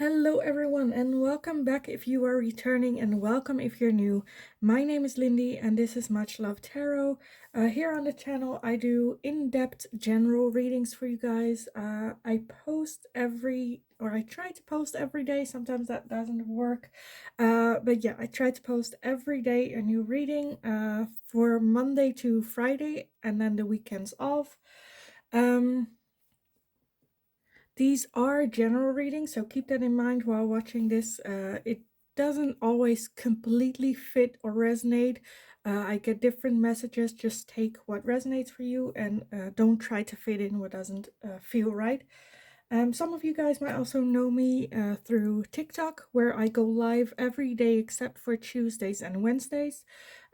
Hello everyone and welcome back if you are returning and welcome if you're new. My name is Lindy and this is Much Love Tarot. Here on the channel I do in-depth general readings for you guys. I try to post every day. Sometimes that doesn't work. But yeah, I try to post every day a new reading for Monday to Friday and then the weekends off. These are general readings, so keep that in mind while watching this. It doesn't always completely fit or resonate. I get different messages. Just take what resonates for you and don't try to fit in what doesn't feel right. Some of you guys might also know me through TikTok, where I go live every day except for Tuesdays and Wednesdays.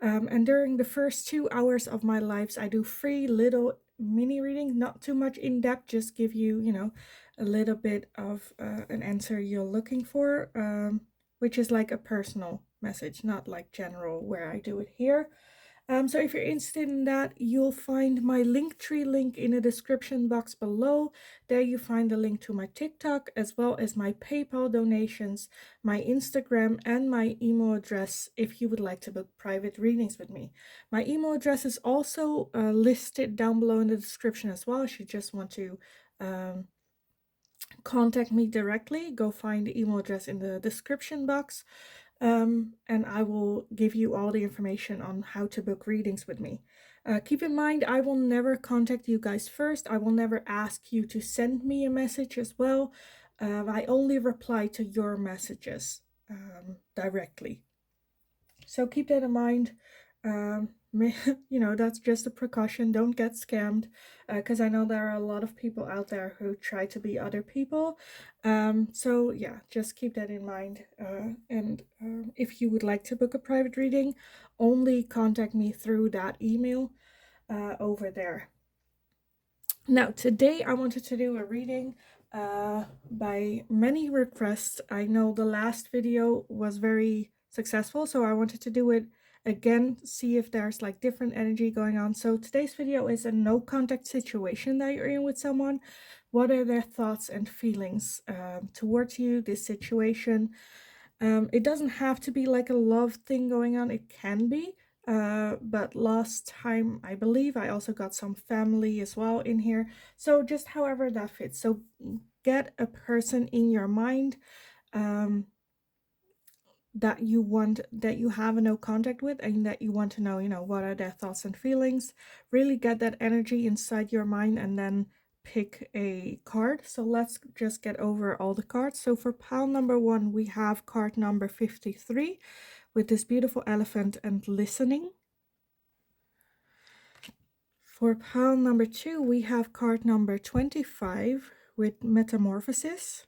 And during the first 2 hours of my lives, I do free little mini readings, not too much in depth, just give you, a little bit of an answer you're looking for, which is like a personal message, not like general where I do it here. So if you're interested in that, you'll find my Linktree link in the description box below. There you find the link to my TikTok, as well as my PayPal donations, my Instagram, and my email address if you would like to book private readings with me. My email address is also listed down below in the description as well. If you just want to contact me directly, go find the email address in the description box. And I will give you all the information on how to book readings with me. Keep in mind, I will never contact you guys first. I will never ask you to send me a message as well. I only reply to your messages directly. So keep that in mind. That's just a precaution. Don't get scammed, because I know there are a lot of people out there who try to be other people. So yeah, just keep that in mind. And if you would like to book a private reading, only contact me through that email over there. Now, today I wanted to do a reading by many requests. I know the last video was very successful, so I wanted to do it again, see if there's like different energy going on. So today's video is a no contact situation that you're in with someone. What are their thoughts and feelings towards you, this situation? It doesn't have to be like a love thing going on. It can be. But last time, I believe, I also got some family as well in here. So just however that fits. So get a person in your mind that you have no contact with, and that you want to know, what are their thoughts and feelings. Really get that energy inside your mind and then pick a card. So let's just get over all the cards. So for pile number 1, we have card number 53 with this beautiful elephant and listening. For pile number 2, we have card number 25 with metamorphosis.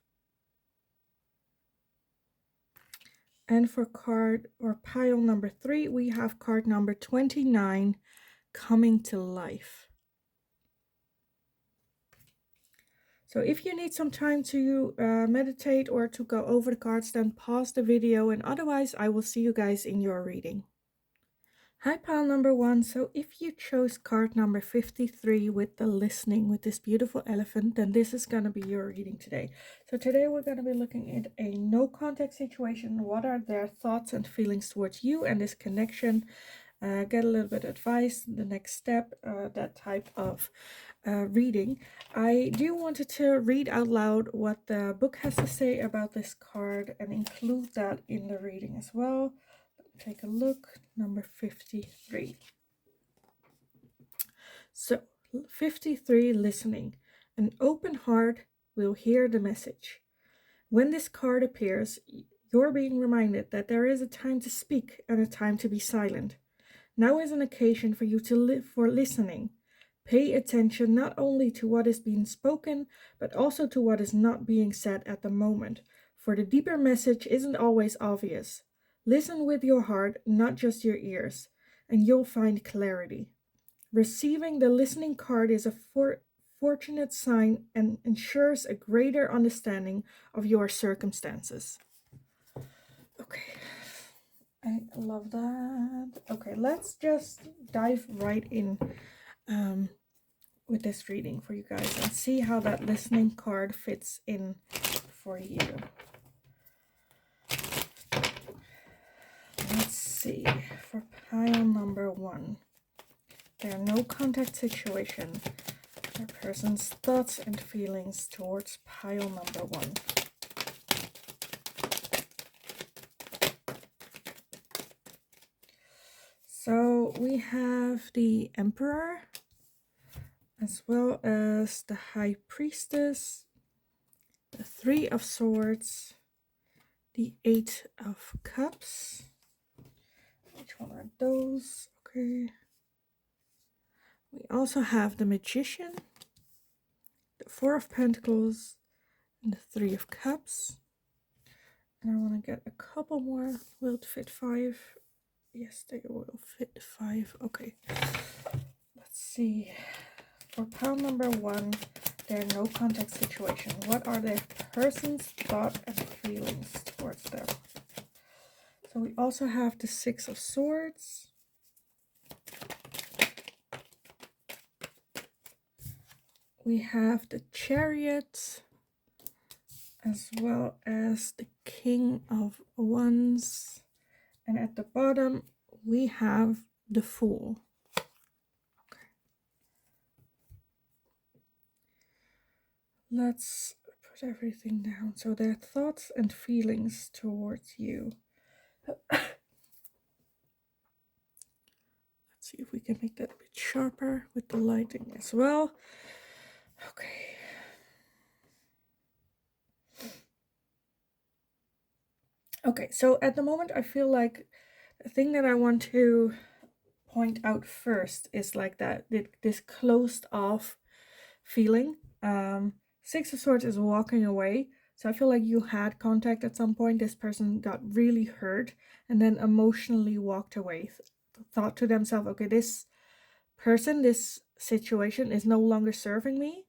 And for pile number 3, we have card number 29, coming to life. So if you need some time to meditate or to go over the cards, then pause the video, and otherwise I will see you guys in your reading. Hi, pile number 1. So if you chose card number 53 with the listening, with this beautiful elephant, then this is going to be your reading today. So today we're going to be looking at a no contact situation. What are their thoughts and feelings towards you and this connection? Get a little bit of advice, the next step, that type of reading. I do wanted to read out loud what the book has to say about this card and include that in the reading as well. Take a look. Number 53. So 53, listening. An open heart will hear the message. When this card appears, you're being reminded that there is a time to speak and a time to be silent. Now is an occasion for you to live for listening. Pay attention not only to what is being spoken, but also to what is not being said at the moment, for the deeper message isn't always obvious. Listen with your heart, not just your ears, and you'll find clarity. Receiving the listening card is a fortunate sign and ensures a greater understanding of your circumstances. Okay, I love that. Okay, let's just dive right in with this reading for you guys and see how that listening card fits in for you. one. There are no contact situation. A person's thoughts and feelings towards pile number one. So we have the Emperor, as well as the High Priestess, the Three of Swords, the Eight of Cups. Which one are those? Okay. We also have the Magician, the Four of Pentacles, and the Three of Cups. And I want to get a couple more. Will it fit 5? Yes, they will fit 5. Okay. Let's see. For pile number one, there are no contact situation. What are the person's thought and feelings towards them? So we also have the Six of Swords. We have the Chariot, as well as the King of Wands. And at the bottom, we have the Fool. Okay. Let's put everything down. So their thoughts and feelings towards you. Let's see if we can make that a bit sharper with the lighting as well. Okay. Okay, so at the moment I feel like the thing that I want to point out first is like that this closed off feeling. Six of Swords is walking away. So I feel like you had contact at some point. This person got really hurt and then emotionally walked away. Thought to themselves, okay, this person, this situation is no longer serving me.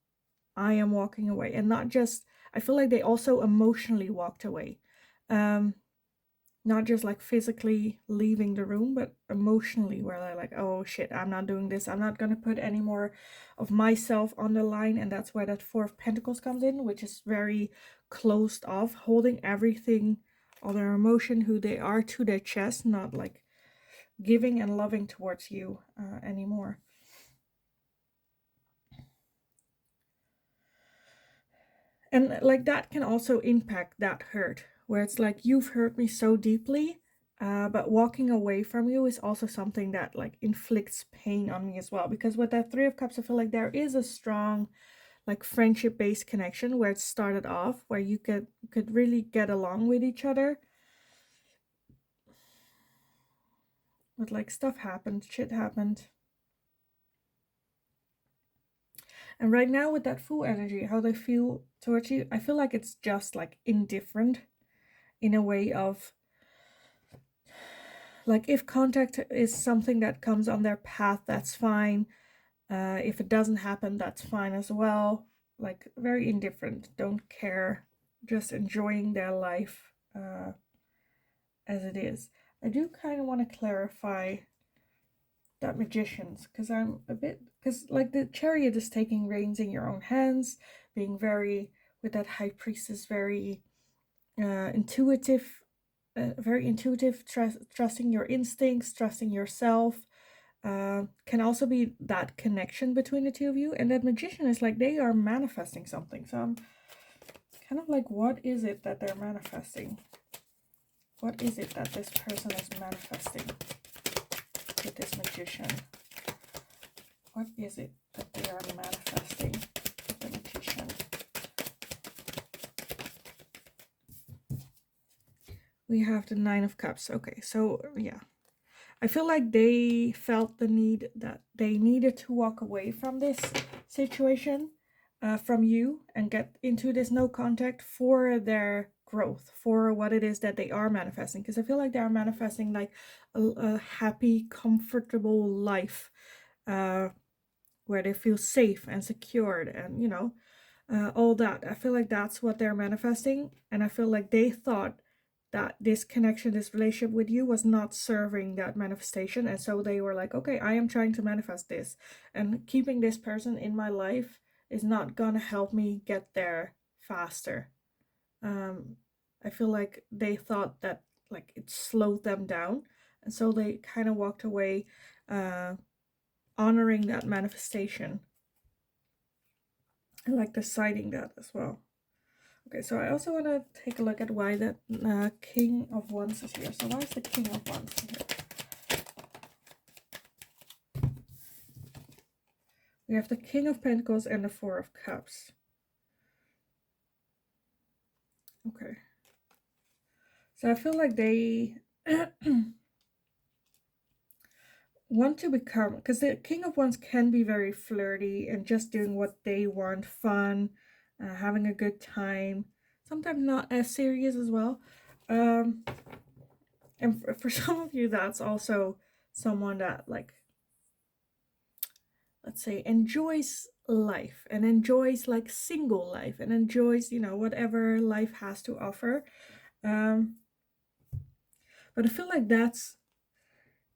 I am walking away. And not just, I feel like they also emotionally walked away. Not just like physically leaving the room, but emotionally, where they're like, oh shit, I'm not doing this. I'm not going to put any more of myself on the line. And that's where that Four of Pentacles comes in, which is very closed off, holding everything, all their emotion, who they are, to their chest, not like giving and loving towards you anymore. And like that can also impact that hurt, where it's like, you've hurt me so deeply, but walking away from you is also something that like inflicts pain on me as well. Because with that Three of Cups, I feel like there is a strong like friendship-based connection where it started off, where you could really get along with each other. But like stuff happened, shit happened. And right now with that Fool energy, how they feel towards you, I feel like it's just like indifferent, in a way of like, if contact is something that comes on their path, that's fine. If it doesn't happen, that's fine as well. Like, very indifferent, don't care, just enjoying their life as it is. I do kind of want to clarify that Magicians, because I'm a bit, because like the Chariot is taking reins in your own hands, being very, with that High Priestess, very intuitive, trusting your instincts, trusting yourself. Can also be that connection between the two of you. And that Magician is like, they are manifesting something. So I'm kind of like, what is it that they're manifesting? What is it that this person is manifesting with this Magician? What is it that they are manifesting with the Magician? We have the Nine of Cups. Okay, so yeah. I feel like they felt the need that they needed to walk away from this situation, from you, and get into this no contact for their growth, for what it is that they are manifesting. Because I feel like they are manifesting like a happy, comfortable life, where they feel safe and secured, and you know, all that. I feel like that's what they're manifesting, and I feel like they thought that this connection, this relationship with you was not serving that manifestation, and so they were like, okay, I am trying to manifest this, and keeping this person in my life is not gonna help me get there faster. I feel like they thought that like it slowed them down, And so they kind of walked away honoring that manifestation. I like deciding that as well. Okay, so I also want to take a look at why that King of Wands is here. So why is the King of Wands here? We have the King of Pentacles and the Four of Cups. Okay. So I feel like they want to become, because the King of Wands can be very flirty and just doing what they want, fun, having a good time, sometimes not as serious as well. And for some of you, that's also someone that, like, let's say, enjoys life and enjoys like single life and enjoys, you know, whatever life has to offer. But I feel like that's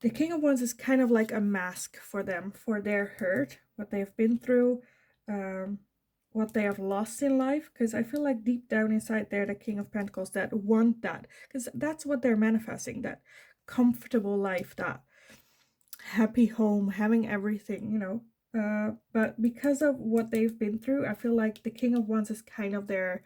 the King of Wands is kind of like a mask for them, for their hurt, what they've been through, what they have lost in life. Because I feel like deep down inside they're the King of Pentacles that want that, because that's what they're manifesting, that comfortable life, that happy home, having everything, you know. But because of what they've been through, I feel like the King of Wands is kind of their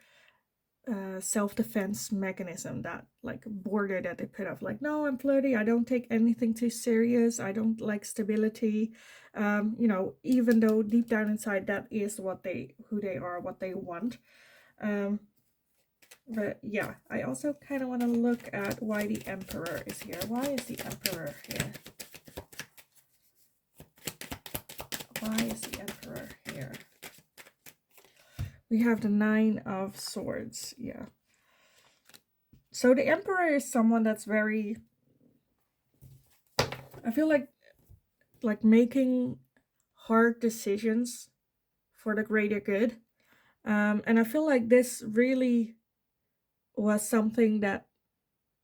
self-defense mechanism, that like border that they put up, like, no, I'm flirty, I don't take anything too serious, I don't like stability, you know, even though deep down inside that is what they, who they are, what they want. But yeah, I also kind of want to look at why the Emperor is here. Why is the Emperor here? Why is the Emperor here? We have the Nine of Swords. Yeah. So the Emperor is someone that's very, I feel like making hard decisions for the greater good. And I feel like this really was something that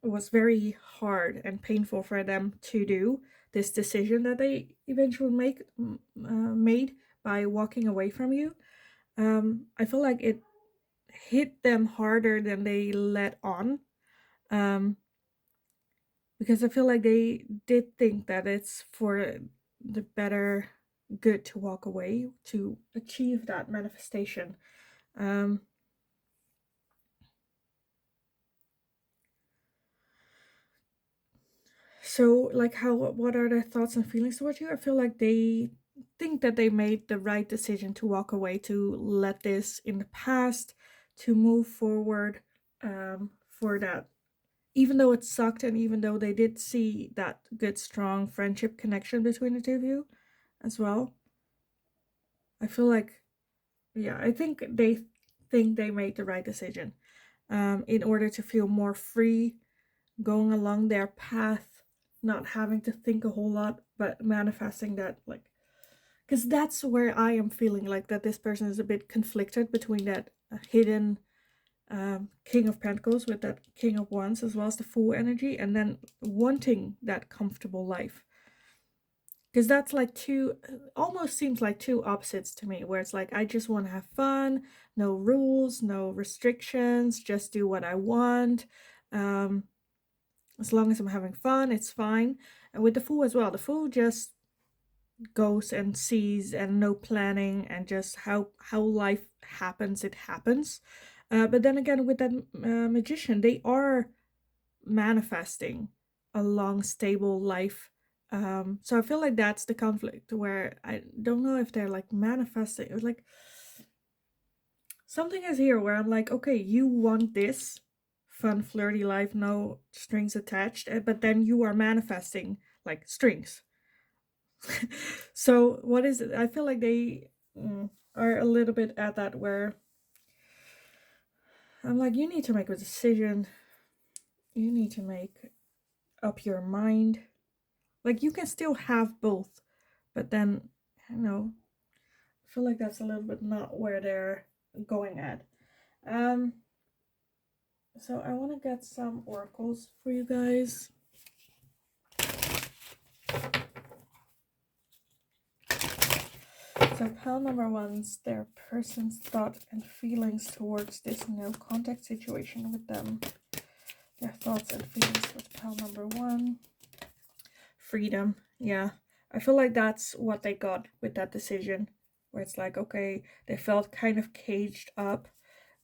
was very hard and painful for them to do. This decision that they eventually made by walking away from you. I feel like it hit them harder than they let on. Because I feel like they did think that it's for the better good to walk away, to achieve that manifestation. So like, what are their thoughts and feelings towards you? I feel like they think that they made the right decision to walk away, to let this in the past, to move forward, for that, even though it sucked, and even though they did see that good strong friendship connection between the two of you as well. I feel like, yeah, I think they made the right decision, in order to feel more free, going along their path, not having to think a whole lot, but manifesting that, like, because that's where I am feeling like that this person is a bit conflicted between that hidden King of Pentacles with that King of Wands, as well as the Fool energy, and then wanting that comfortable life. Because that's like two, almost seems like two opposites to me, where it's like, I just want to have fun, no rules, no restrictions, just do what I want. As long as I'm having fun, it's fine. And with the Fool as well, the Fool just goes and sees, and no planning, and just how life happens, it happens. But then again, with that Magician, they are manifesting a long, stable life. So I feel like that's the conflict, where I don't know if they're like manifesting. It was like something is here where I'm like, okay, you want this fun, flirty life, no strings attached, but then you are manifesting like strings. So what is it? I feel like they are a little bit at that, where I'm like, you need to make a decision. You need to make up your mind. Like, you can still have both, but then, I don't know, I feel like that's a little bit not where they're going at. So I want to get some oracles for you guys. So pile number one's their person's thought and feelings towards this no contact situation with them. Their thoughts and feelings with pile number one. freedom. Yeah, I feel like that's what they got with that decision, where it's like, okay, they felt kind of caged up,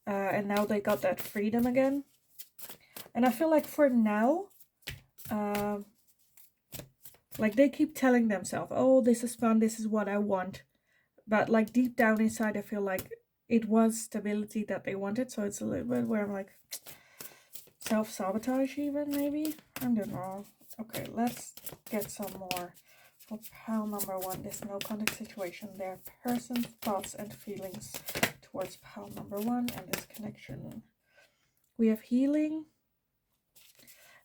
and now they got that freedom again. And I feel like for now, um, like they keep telling themselves, oh, this is fun, this is what I want. But like deep down inside, I feel like it was stability that they wanted. So it's a little bit where I'm like, self-sabotage even, maybe? I don't know. Okay, let's get some more. For pile number 1, this no contact situation. Their person's thoughts and feelings towards pile number 1 and this connection. We have healing.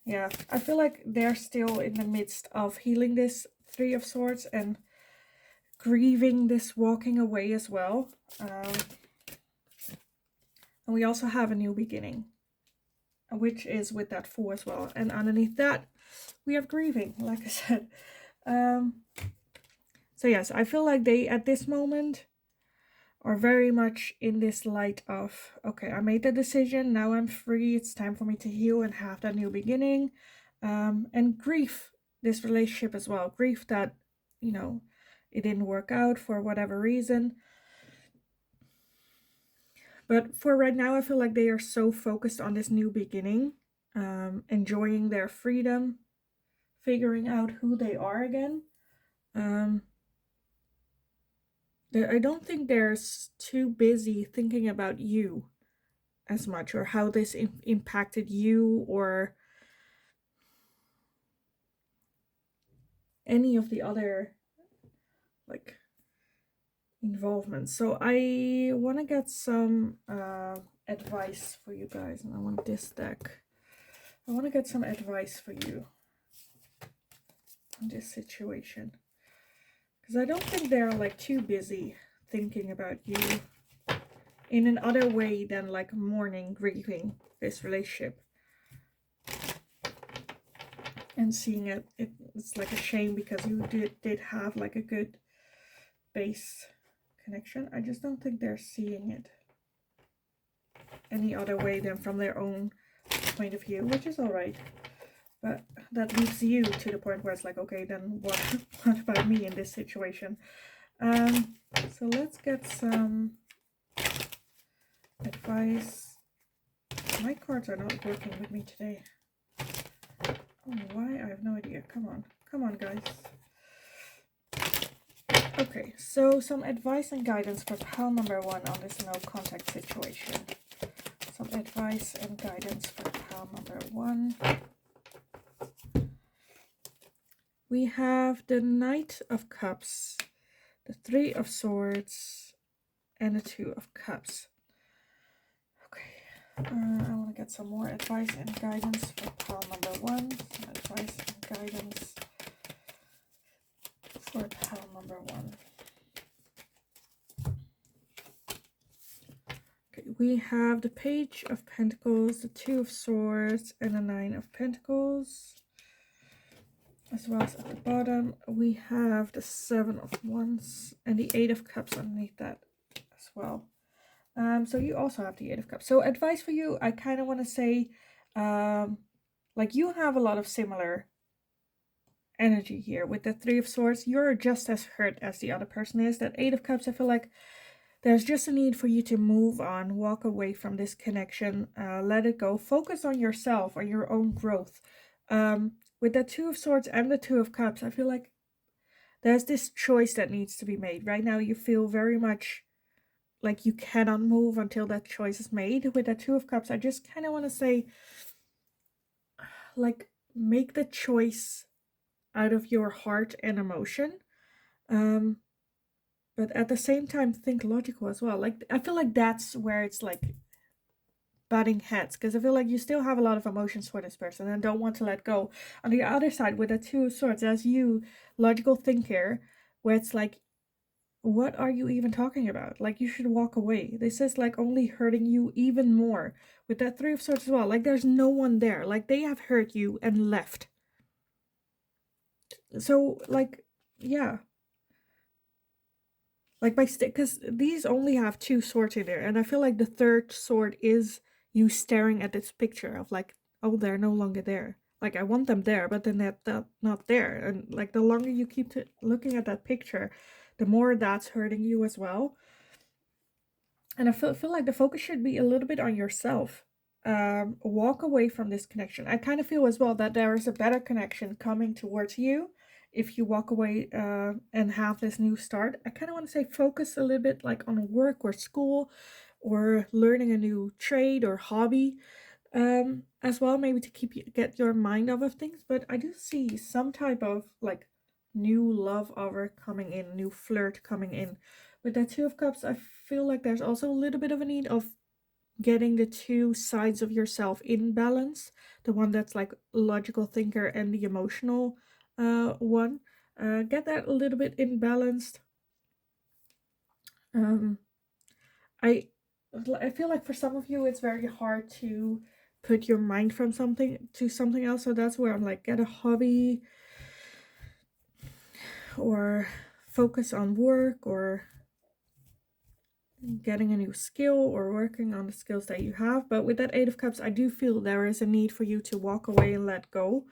Yeah, I feel like they're still in the midst of healing this 3 of Swords and grieving this walking away as well. And we also have a new beginning, which is with that 4 as well. And underneath that, we have grieving, like I said. So yes, I feel like they, at this moment, are very much in this light of, okay, I made the decision, now I'm free, it's time for me to heal and have that new beginning. And grief this relationship as well. Grief that, you know, it didn't work out for whatever reason. But for right now, I feel like they are so focused on this new beginning, enjoying their freedom, figuring out who they are again. I don't think they're too busy thinking about you as much, or how this impacted you, or any of the other like involvement. So I want to get some advice for you guys, and I want this deck. I want to get some advice for you in this situation, because I don't think they're like too busy thinking about you in another way than like mourning, grieving this relationship, and seeing it's like a shame because you did have like a good base connection. I just don't think they're seeing it any other way than from their own point of view, which is all right. But that leaves you to the point where it's like, okay, then what about me in this situation? So let's get some advice. My cards are not working with me today. Oh, why? I have no idea. Come on, guys. Okay, so some advice and guidance for pile number 1 on this no contact situation. Some advice and guidance for pile number 1. We have the Knight of Cups, the 3 of Swords, and the 2 of Cups. Okay, I want to get some more advice and guidance for pile number 1. Some advice and guidance for pile number 1. Okay, we have the Page of Pentacles, the 2 of Swords, and the 9 of Pentacles. As well as at the bottom, we have the 7 of Wands and the 8 of Cups underneath that as well. So you also have the 8 of Cups. So advice for you, I kind of want to say, like you have a lot of similar energy here. With the 3 of Swords, you're just as hurt as the other person is. That 8 of Cups, I feel like there's just a need for you to move on, walk away from this connection, let it go, focus on yourself, on your own growth. With the 2 of Swords and the 2 of Cups, I feel like there's this choice that needs to be made. Right now, you feel very much like you cannot move until that choice is made. With the 2 of Cups, I just kind of want to say, like, make the choice out of your heart and emotion. But at the same time, think logical as well. Like, I feel like that's where it's like butting heads, because I feel like you still have a lot of emotions for this person and don't want to let go. On the other side, with the 2 of Swords, as you, logical thinker, where it's like, what are you even talking about? Like, you should walk away. This is like only hurting you even more. With that 3 of Swords as well, like there's no one there. Like, they have hurt you and left. So like, yeah, like by because these only have 2 swords in there, and I feel like the 3rd sword is you staring at this picture of like, oh, they're no longer there. Like I want them there, but then they're not there. And like the longer you keep looking at that picture, the more that's hurting you as well. And I feel like the focus should be a little bit on yourself. Walk away from this connection. I kind of feel as well that there is a better connection coming towards you if you walk away and have this new start. I kind of want to say focus a little bit like on work or school or learning a new trade or hobby as well, maybe to get your mind off of things. But I do see some type of like new love over coming in, new flirt coming in. With that Two of Cups, I feel like there's also a little bit of a need of getting the two sides of yourself in balance, the one that's like logical thinker and the emotional one. Get that a little bit in balanced. um I I feel like for some of you it's very hard to put your mind from something to something else. So that's where I'm like, get a hobby or focus on work or getting a new skill or working on the skills that you have. But with that Eight of Cups, I do feel there is a need for you to walk away and let go.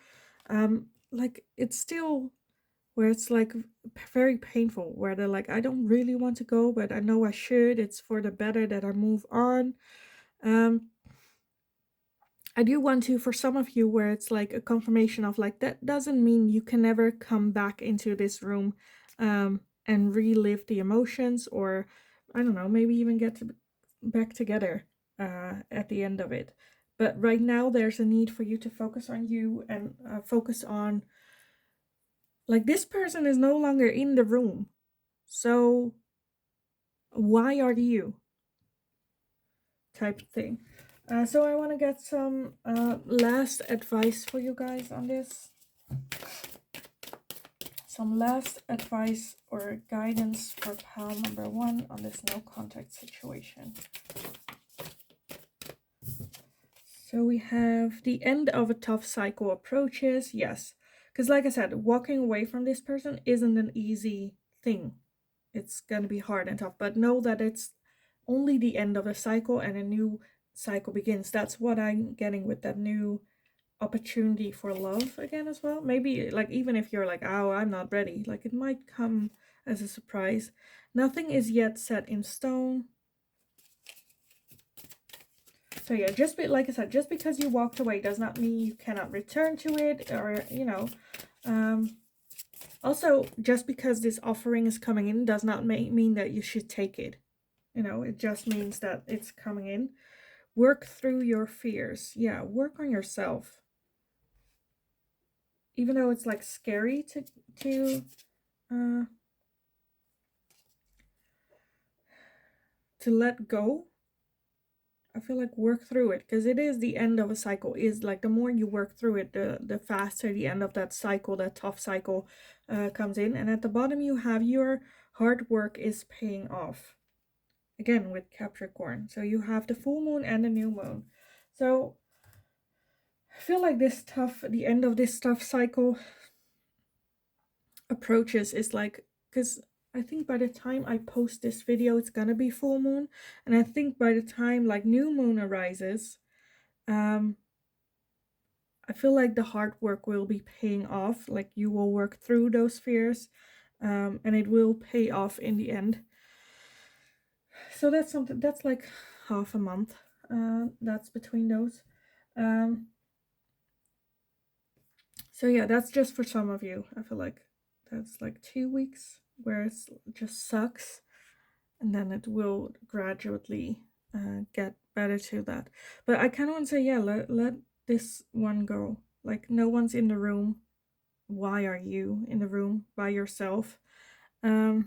Like it's still where it's like very painful, where they're like, I don't really want to go, but I know I should. It's for the better that I move on. I do want to, for some of you, where it's like a confirmation of like, that doesn't mean you can never come back into this room and relive the emotions, or I don't know, maybe even get back together at the end of it. But right now, there's a need for you to focus on you and focus on like, this person is no longer in the room. So why are you? Type of thing. So I want to get some last advice for you guys on this. Some last advice or guidance for pile number 1 on this no contact situation. So we have the end of a tough cycle approaches. Yes, because like I said, walking away from this person isn't an easy thing. It's gonna be hard and tough, but know that it's only the end of a cycle and a new cycle begins. That's what I'm getting with that new opportunity for love again as well. Maybe like, even if you're like, oh, I'm not ready, like it might come as a surprise. Nothing is yet set in stone. So yeah, like I said, just because you walked away does not mean you cannot return to it, or also, just because this offering is coming in does not mean that you should take it. It just means that it's coming in. Work through your fears. Yeah, work on yourself. Even though it's like scary uh to let go, I feel like work through it, because it is the end of a cycle. Is like, the more you work through it, the faster the end of that cycle, that tough cycle, comes in. And at the bottom you have your hard work is paying off. Again with Capricorn. So you have the full moon and the new moon. So I feel like the end of this tough cycle approaches is like, because I think by the time I post this video, it's gonna be full moon. And I think by the time like new moon arises, I feel like the hard work will be paying off. Like you will work through those fears, and it will pay off in the end. So that's something that's like half a month. That's between those. So yeah, that's just for some of you. I feel like that's like 2 weeks where it just sucks, and then it will gradually get better to that. But I kind of want to say, yeah, let this one go. Like, no one's in the room. Why are you in the room by yourself? So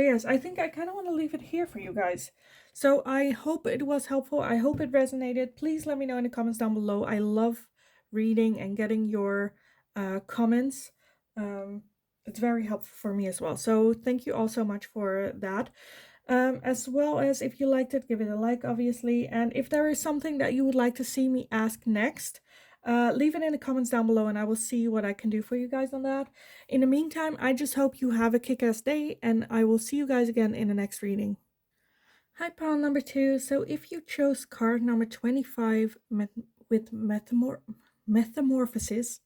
yes, I think I kind of want to leave it here for you guys. So I hope it was helpful. I hope it resonated. Please let me know in the comments down below. I love reading and getting your comments. It's very helpful for me as well. So thank you all so much for that. As well as, if you liked it, give it a like, obviously. And if there is something that you would like to see me ask next, leave it in the comments down below and I will see what I can do for you guys on that. In the meantime, I just hope you have a kick-ass day, and I will see you guys again in the next reading. Hi, pile number 2. So if you chose card number 25 with with metamorphosis,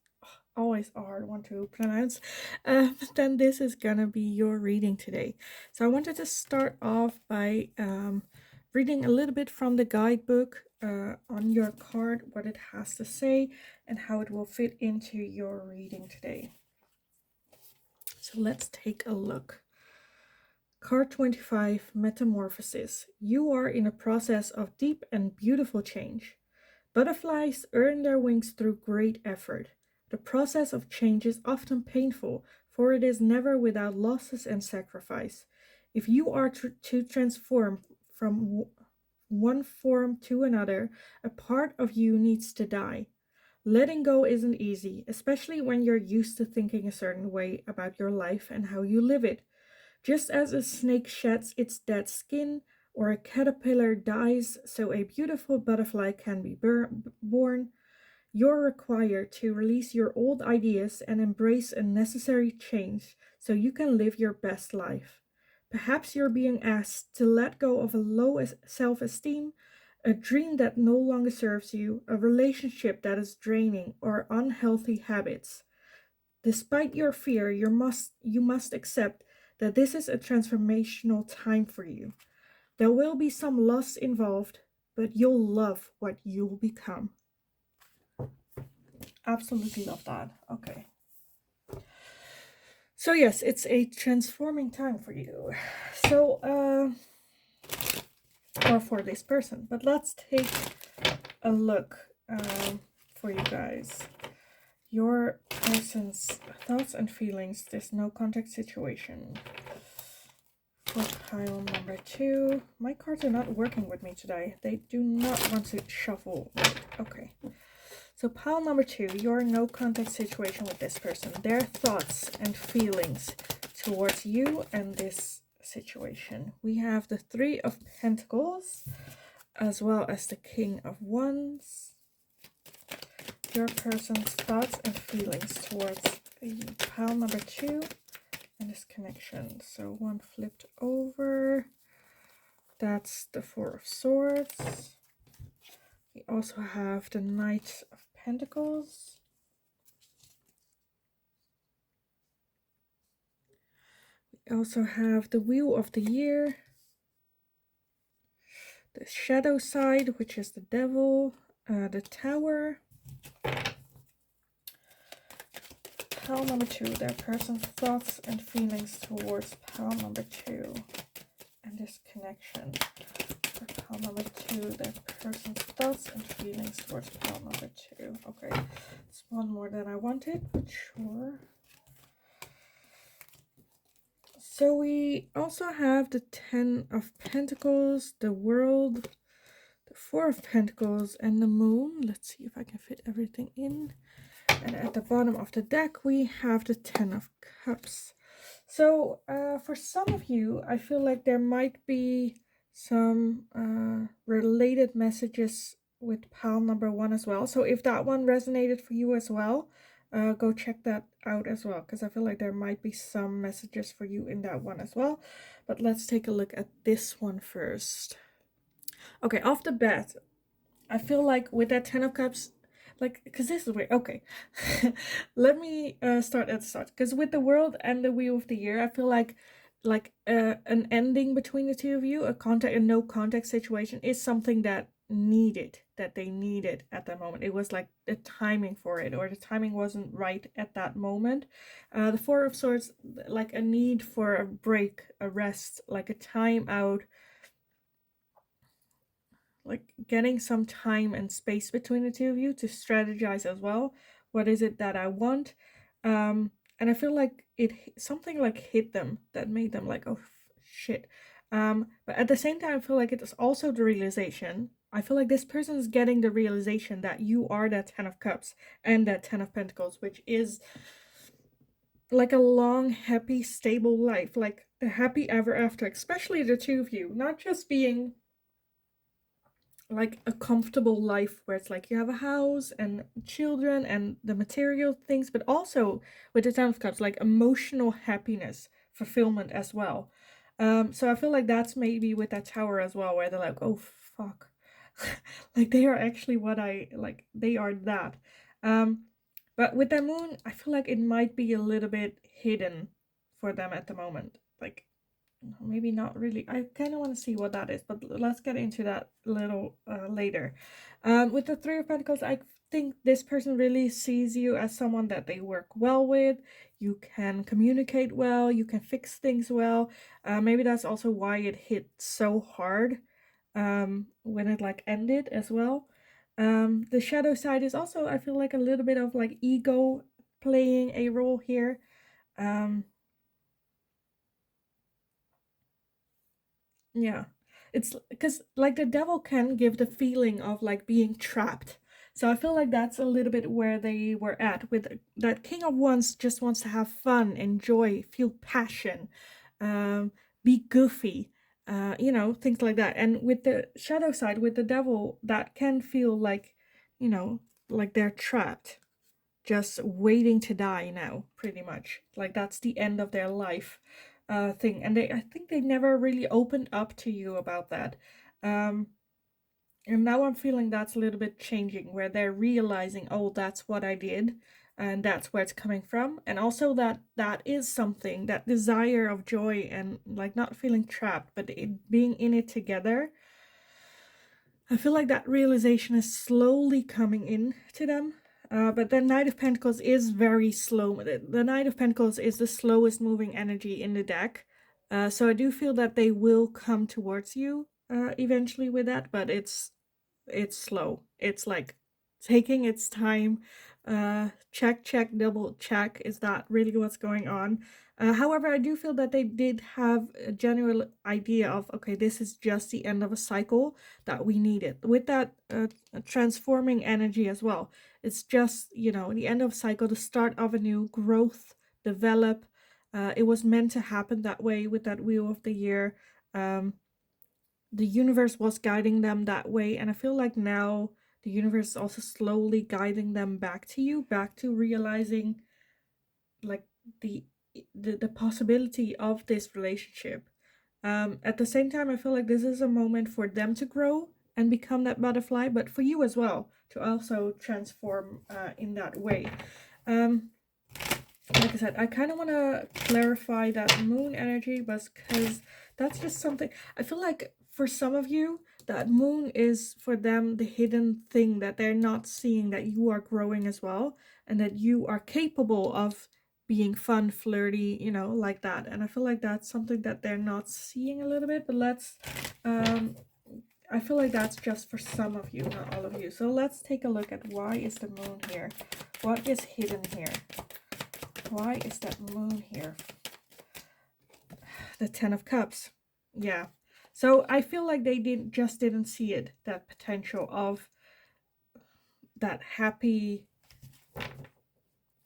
always a hard one to pronounce, then this is gonna be your reading today. So I wanted to start off by reading a little bit from the guidebook on your card, what it has to say, and how it will fit into your reading today. So let's take a look. Card 25, Metamorphosis. You are in a process of deep and beautiful change. Butterflies earn their wings through great effort. The process of change is often painful, for it is never without losses and sacrifice. If you are to transform from one form to another, a part of you needs to die. Letting go isn't easy, especially when you're used to thinking a certain way about your life and how you live it. Just as a snake sheds its dead skin, or a caterpillar dies so a beautiful butterfly can be born, you're required to release your old ideas and embrace a necessary change so you can live your best life. Perhaps you're being asked to let go of a low self esteem, a dream that no longer serves you, a relationship that is draining, or unhealthy habits. Despite your fear, you must accept that this is a transformational time for you. There will be some loss involved, but you'll love what you'll become. Absolutely love that. Okay. So yes, it's a transforming time for you. So, or for this person. But let's take a look for you guys. Your person's thoughts and feelings, this no contact situation. For pile number 2. My cards are not working with me today. They do not want to shuffle. Okay. So pile number 2, your no contact situation with this person. Their thoughts and feelings towards you and this situation. We have the 3 of Pentacles, as well as the King of Wands. Your person's thoughts and feelings towards pile number 2 and this connection. So one flipped over. That's the 4 of Swords. We also have the Knight of Pentacles. We also have the Wheel of the Year. The Shadow side, which is the Devil. The Tower. Pile number 2, their person's thoughts and feelings towards pile number 2 and this connection. For pile number 2, their person's thoughts and feelings towards pile number 2. Okay, it's one more than I wanted, but sure. So we also have the 10 of Pentacles, the World, the 4 of Pentacles, and the Moon. Let's see if I can fit everything in. And at the bottom of the deck, we have the 10 of Cups. So for some of you, I feel like there might be some related messages with pile number 1 as well. So if that one resonated for you as well, go check that out as well, because I feel like there might be some messages for you in that one as well. But let's take a look at this one first. Okay, off the bat, I feel like with that 10 of Cups, like, because this is weird. Okay, let me start at the start. Because with the World and the Wheel of the Year, I feel like an ending between the two of you, a no contact situation, is something that they needed at that moment. It was like the timing for it, or the timing wasn't right at that moment. The 4 of Swords, like a need for a break, a rest, like a time out, like getting some time and space between the two of you to strategize as well. What is it that I want? And I feel like something like hit them that made them like, oh shit. But at the same time, I feel like it's also the realization. I feel like this person is getting the realization that you are that 10 of Cups and that 10 of Pentacles, which is like a long, happy, stable life, like the happy ever after, especially the two of you, not just being like a comfortable life where it's like you have a house and children and the material things, but also with the 10 of Cups, like emotional happiness, fulfillment as well. So I feel like that's maybe with that Tower as well, where they're like, oh fuck, Like they are actually what I like. They are that. Um, but with the moon, I feel like it might be a little bit hidden for them at the moment. Like maybe not really. I kind of want to see what that is, but let's get into that a little later. With the Three of Pentacles, I think this person really sees you as someone that they work well with. You can communicate well, you can fix things well. Maybe that's also why it hit so hard when it like ended as well. The shadow side is also, I feel like, a little bit of like ego playing a role here. Um, Yeah. It's because like the devil can give the feeling of like being trapped. So I feel like that's a little bit where they were at with that King of Wands just wants to have fun, enjoy, feel passion, be goofy, things like that. And with the shadow side, with the devil, that can feel like, you know, like they're trapped, just waiting to die now, pretty much. Like that's the end of their life thing. And I think they never really opened up to you about that. Um, and now I'm feeling that's a little bit changing, where they're realizing, oh, that's what I did, and that's where it's coming from. And also that that is something, that desire of joy and like not feeling trapped, but being in it together. I feel like that realization is slowly coming in to them. But the Knight of Pentacles is very slow. The Knight of Pentacles is the slowest moving energy in the deck. So I do feel that they will come towards you eventually with that, but it's slow. It's like taking its time. Check, check, double check. Is that really what's going on? However, I do feel that they did have a general idea of, okay, this is just the end of a cycle that we needed. With that transforming energy as well. It's just, the end of cycle, the start of a new growth, develop. It was meant to happen that way with that Wheel of the Year. The universe was guiding them that way, and I feel like now the universe is also slowly guiding them back to you, back to realizing like the the possibility of this relationship. At the same time, I feel like this is a moment for them to grow and become that butterfly, but for you as well to also transform in that way. um like I said, I kind of want to clarify that moon energy, but because that's just something I feel like for some of you, that moon is for them the hidden thing that they're not seeing, that you are growing as well, and that you are capable of being fun, flirty, like that. And I feel like that's something that they're not seeing a little bit, but um, I feel like that's just for some of you, not all of you. So let's take a look at why is the moon here? What is hidden here? Why is that moon here? The Ten of Cups. Yeah. So I feel like they didn't see it, that potential of that happy,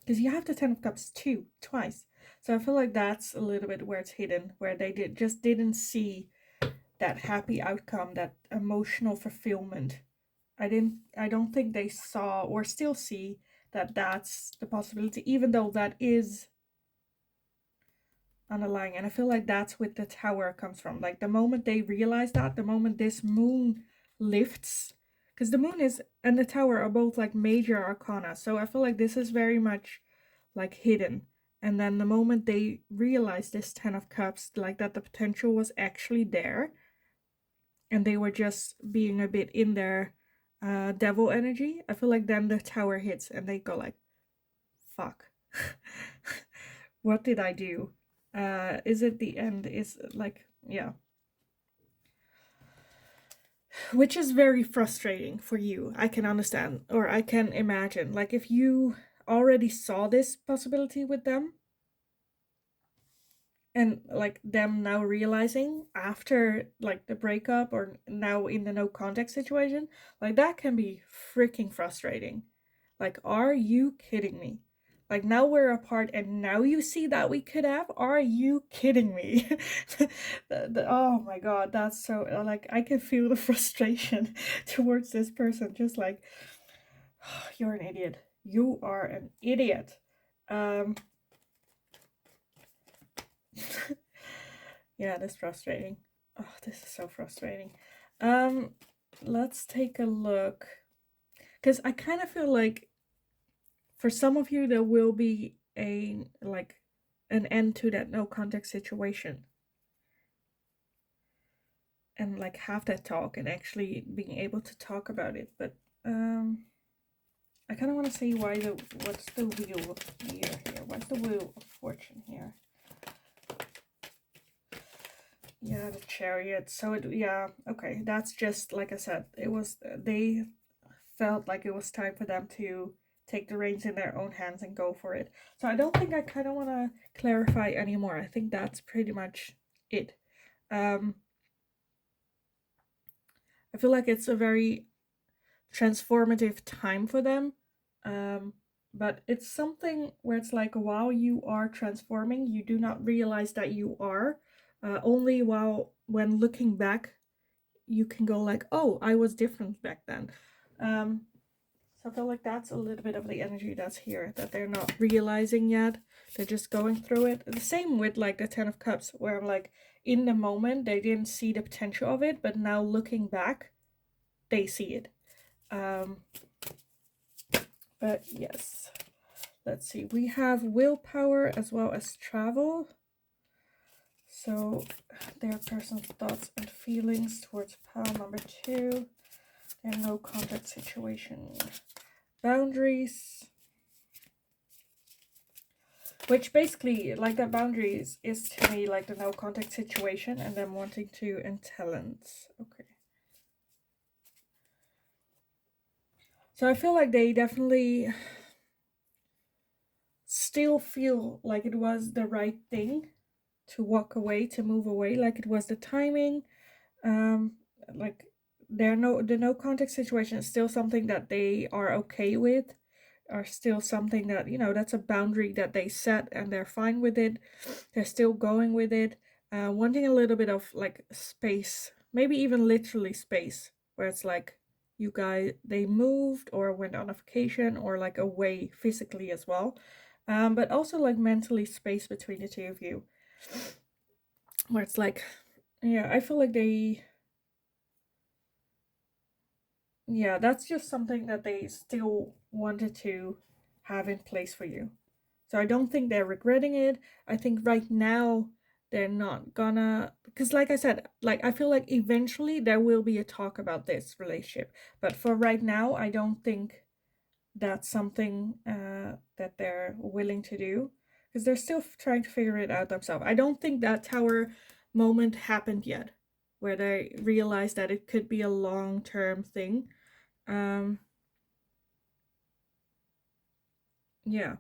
because you have the Ten of Cups twice. So I feel like that's a little bit where it's hidden, where they didn't see that happy outcome, that emotional fulfillment. I don't think they saw or still see that that's the possibility, even though that is underlying. And I feel like that's what the Tower comes from. Like the moment they realize that, the moment this moon lifts, because the moon is and the Tower are both like major arcana. So I feel like this is very much like hidden. And then the moment they realize this Ten of Cups, like that the potential was actually there, and they were just being a bit in their devil energy, I feel like then the Tower hits and they go like, fuck. What did I do? Is it the end? Is like, yeah. Which is very frustrating for you. I can understand, or I can imagine. Like, if you already saw this possibility with them, and like them now realizing after like the breakup or now in the no contact situation, like that can be freaking frustrating. Like, are you kidding me? Like, now we're apart and now you see that we could have? Are you kidding me? Oh my god, that's so, like, I can feel the frustration towards this person. Just like, oh, you're an idiot. You are an idiot. Um, yeah, that's frustrating. Oh, this is so frustrating. Um, let's take a look. Because I kind of feel like for some of you, there will be an end to that no contact situation. And like have that talk and actually being able to talk about it. But I kind of want to see what's the wheel of the year here? What's the wheel of fortune here? Yeah, the chariot. So yeah, okay. That's just like I said. They felt like it was time for them to take the reins in their own hands and go for it. So I don't think I kind of want to clarify anymore. I think that's pretty much it. Um, I feel like it's a very transformative time for them. Um, but it's something where it's like while you are transforming, you do not realize that you are. Only when looking back, you can go like, oh, I was different back then. So I feel like that's a little bit of the energy that's here, that they're not realizing yet. They're just going through it. The same with like the Ten of Cups, where I'm like, in the moment, they didn't see the potential of it, but now looking back, they see it. But yes, let's see. We have willpower as well as travel. So their person's thoughts and feelings towards pile number 2. And no contact situation. Boundaries. Which basically, like that boundaries is to me like the no contact situation and them wanting to intelligence. Okay. So I feel like they definitely still feel like it was the right thing to walk away, to move away, like it was the timing. Like the no contact situation is still something that they are okay with, are still something that, that's a boundary that they set and they're fine with it. They're still going with it, wanting a little bit of like space, maybe even literally space, where it's like you guys, they moved or went on a vacation or like away physically as well, but also like mentally space between the two of you, where it's like, yeah, I feel like that's just something that they still wanted to have in place for you. So I don't think they're regretting it. I think right now they're not gonna, because like I said, like I feel like eventually there will be a talk about this relationship. But for right now, I don't think that's something that they're willing to do, because they're still trying to figure it out themselves. I don't think that tower moment happened yet, where they realize that it could be a long-term thing. Um, yeah.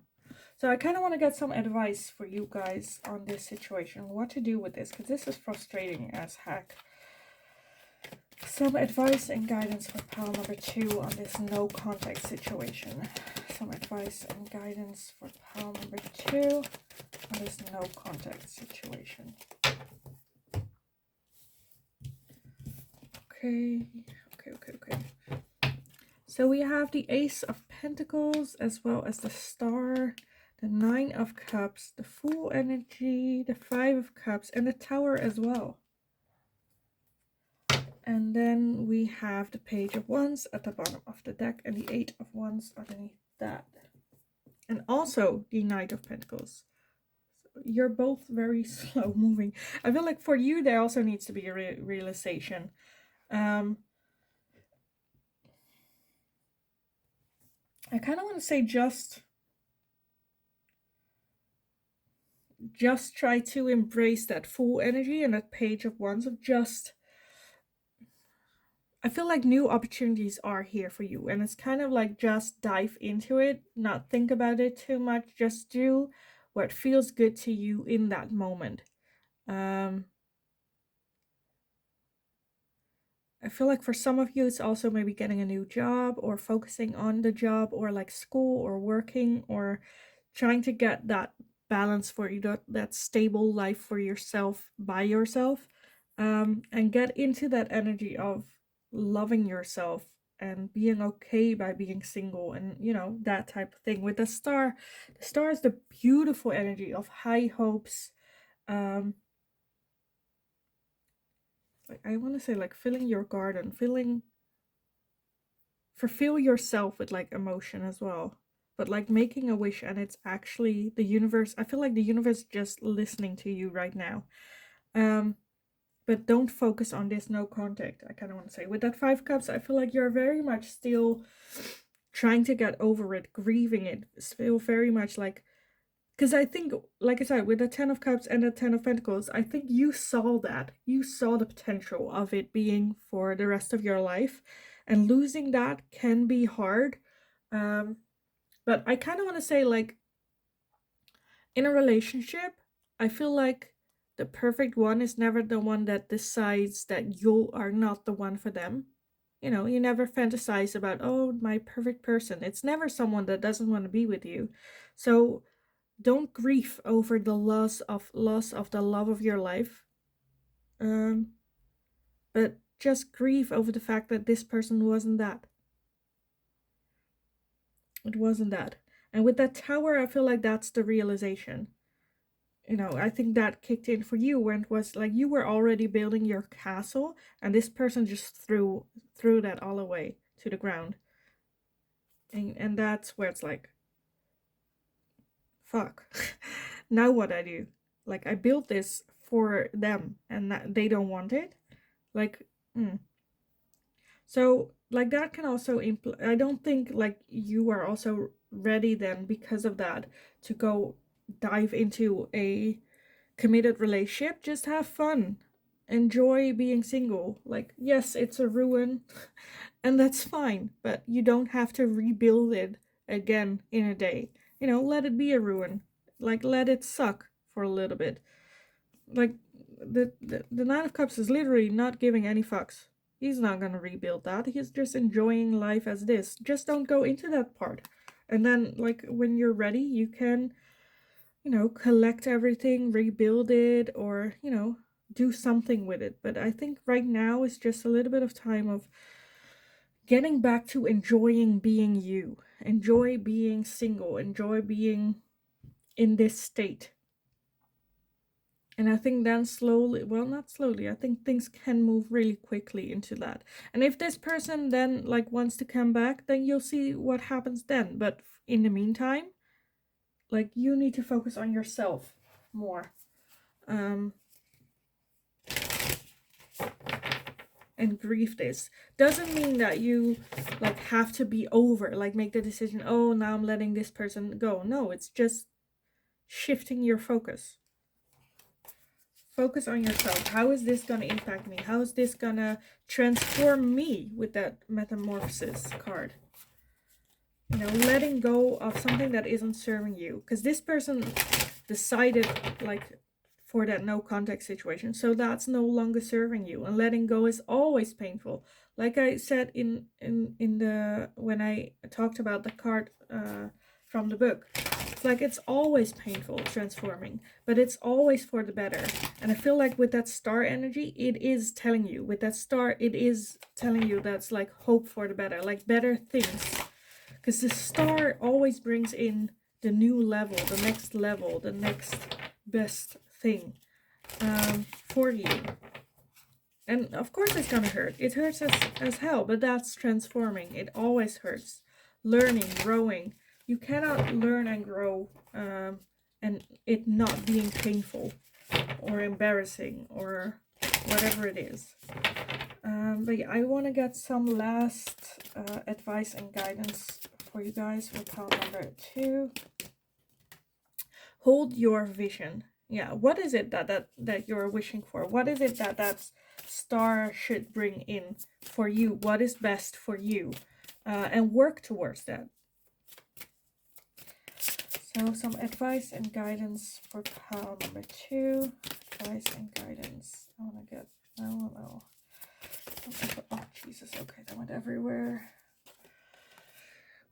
So I kind of want to get some advice for you guys on this situation, what to do with this, because this is frustrating as heck. Some advice and guidance for pile number 2 on this no contact situation. Some advice and guidance for pile number 2 on this no contact situation. Okay. So we have the Ace of Pentacles as well as the Star, the Nine of Cups, the Fool energy, the Five of Cups, and the Tower as well. And then we have the Page of Wands at the bottom of the deck and the Eight of Wands underneath that. And also the Knight of Pentacles. So you're both very slow moving. I feel like for you there also needs to be a realization. I kind of want to say just try to embrace that Fool energy and that Page of Wands of just, I feel like new opportunities are here for you, and it's kind of like just dive into it, not think about it too much, just do what feels good to you in that moment. I feel like for some of you, it's also maybe getting a new job or focusing on the job or like school or working or trying to get that balance for you, that stable life for yourself by yourself, and get into that energy of loving yourself and being okay by being single and, that type of thing. With the star is the beautiful energy of high hopes. Like I want to say like filling your garden, filling fulfill yourself with like emotion as well. But like making a wish, and it's actually the universe. I feel like the universe is just listening to you right now. But don't focus on this no contact. I kind of want to say with that 5 cups, I feel like you're very much still trying to get over it, grieving it, still very much like, because I think, like I said, with the 10 of cups and the 10 of pentacles, I think you saw that. You saw the potential of it being for the rest of your life, and losing that can be hard. But I kind of want to say, like, in a relationship, I feel like the perfect one is never the one that decides that you are not the one for them. You know, you never fantasize about, oh, my perfect person. It's never someone that doesn't want to be with you. So don't grieve over the loss of the love of your life. But just grieve over the fact that this person wasn't that. It wasn't that. And with that tower, I feel like that's the realization. You know, I think that kicked in for you when it was like you were already building your castle, and this person just threw that all away to the ground. And that's where it's like, fuck. Now what I do? Like, I built this for them and they don't want it. Like, So like that can also I don't think like you are also ready then because of that to go dive into a committed relationship. Just have fun, enjoy being single. Like, yes, it's a ruin and that's fine, but you don't have to rebuild it again in a day. You know, let it be a ruin. Like, let it suck for a little bit. Like, the 9 of cups is literally not giving any fucks. He's not gonna rebuild that. He's just enjoying life as it is. Just don't go into that part. And then, like, when you're ready, you can, you know, collect everything, rebuild it, or, you know, do something with it. But I think right now is just a little bit of time of getting back to enjoying being you. Enjoy being single. Enjoy being in this state. And I think then slowly, well, not slowly, I think things can move really quickly into that. And if this person then like wants to come back, then you'll see what happens then. But in the meantime, like, you need to focus on yourself more. And grieve this. Doesn't mean that you like have to be over, like make the decision, oh, now I'm letting this person go. No, it's just shifting your focus. Focus on yourself. How is this going to impact me? How is this going to transform me with that metamorphosis card? You know, letting go of something that isn't serving you. Because this person decided, like, for that no contact situation. So that's no longer serving you. And letting go is always painful. Like I said in the when I talked about the card from the book. It's like it's always painful transforming, but it's always for the better. And I feel like with that star energy, it is telling you, with that star, it is telling you that's like hope for the better, like better things. Because the star always brings in the new level, the next best thing for you. And of course it's gonna hurt. It hurts as hell, but that's transforming. It always hurts. Learning, growing. You cannot learn and grow and it not being painful or embarrassing or whatever it is. But yeah, I want to get some last advice and guidance for you guys for pile number 2. Hold your vision. Yeah, what is it that you're wishing for? What is it that star should bring in for you? What is best for you? And work towards that. So some advice and guidance for pile number 2. Advice and guidance. I want to get, no. Oh, Jesus. Okay, that went everywhere.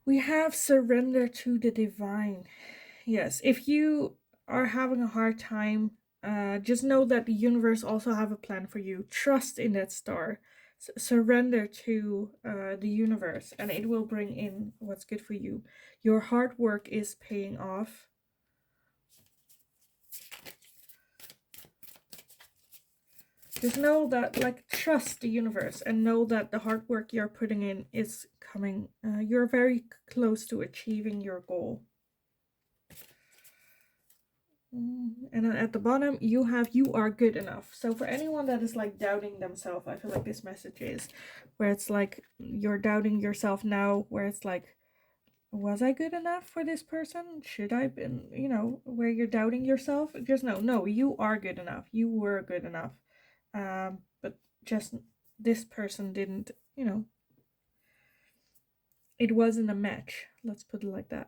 We have surrender to the divine. Yes, if you are having a hard time, just know that the universe also have a plan for you. Trust in that star. Surrender to the universe, and it will bring in what's good for you. Your hard work is paying off. Just know that, like, trust the universe and know that the hard work you're putting in is coming. You're very close to achieving your goal. And then at the bottom, you are good enough. So for anyone that is like doubting themselves, I feel like this message is where it's like you're doubting yourself now, where it's like, was I good enough for this person? Should I been, where you're doubting yourself? Just know, no, you are good enough. You were good enough. But just this person didn't, it wasn't a match. Let's put it like that.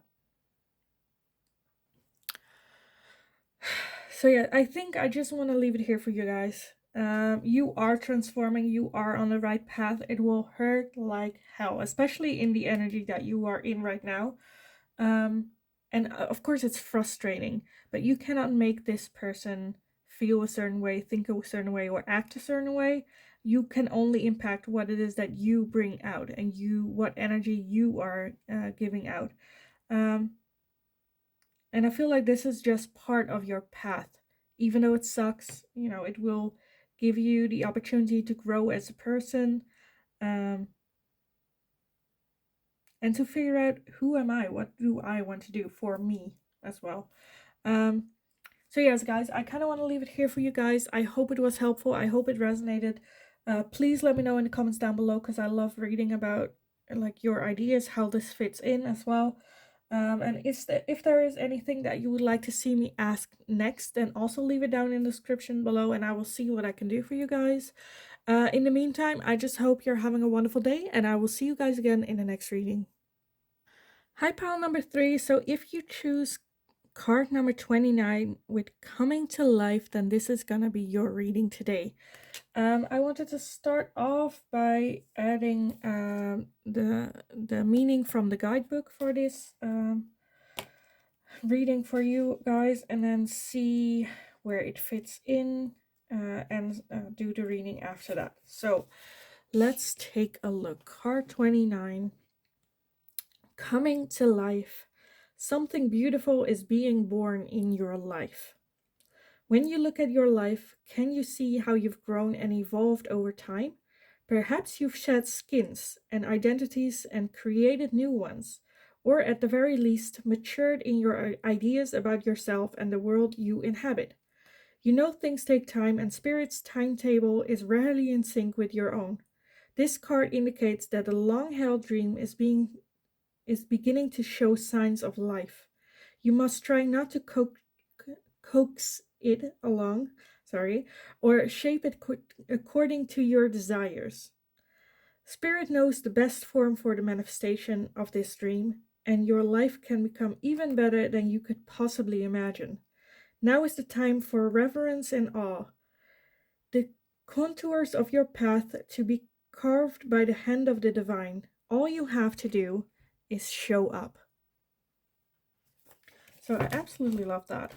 So yeah, I think I just want to leave it here for you guys. You are transforming. You are on the right path. It will hurt like hell, especially in the energy that you are in right now. And of course, it's frustrating, but you cannot make this person feel a certain way, think a certain way, or act a certain way. You can only impact what it is that you bring out and what energy you are giving out. And I feel like this is just part of your path. Even though it sucks, it will give you the opportunity to grow as a person, and to figure out, who am I? What do I want to do for me as well? Um, so yes, guys, I kind of want to leave it here for you guys. I hope it was helpful. I hope it resonated. Please let me know in the comments down below, because I love reading about like your ideas, how this fits in as well. And if there is anything that you would like to see me ask next, then also leave it down in the description below, and I will see what I can do for you guys. In the meantime, I just hope you're having a wonderful day, and I will see you guys again in the next reading. Hi, pile number 3. So if you choose card number 29 with coming to life, then this is gonna be your reading today. I wanted to start off by adding the meaning from the guidebook for this reading for you guys, and then see where it fits in, and do the reading after that. So let's take a look. Card 29, coming to life. Something beautiful is being born in your life. When you look at your life, can you see how you've grown and evolved over time? Perhaps you've shed skins and identities and created new ones, or at the very least, matured in your ideas about yourself and the world you inhabit. You know things take time, and Spirit's timetable is rarely in sync with your own. This card indicates that the long-held dream is beginning to show signs of life. You must try not to coax it along, or shape it according to your desires. Spirit knows the best form for the manifestation of this dream, and your life can become even better than you could possibly imagine. Now is the time for reverence and awe. The contours of your path to be carved by the hand of the divine. All you have to do is show up. So I absolutely love that.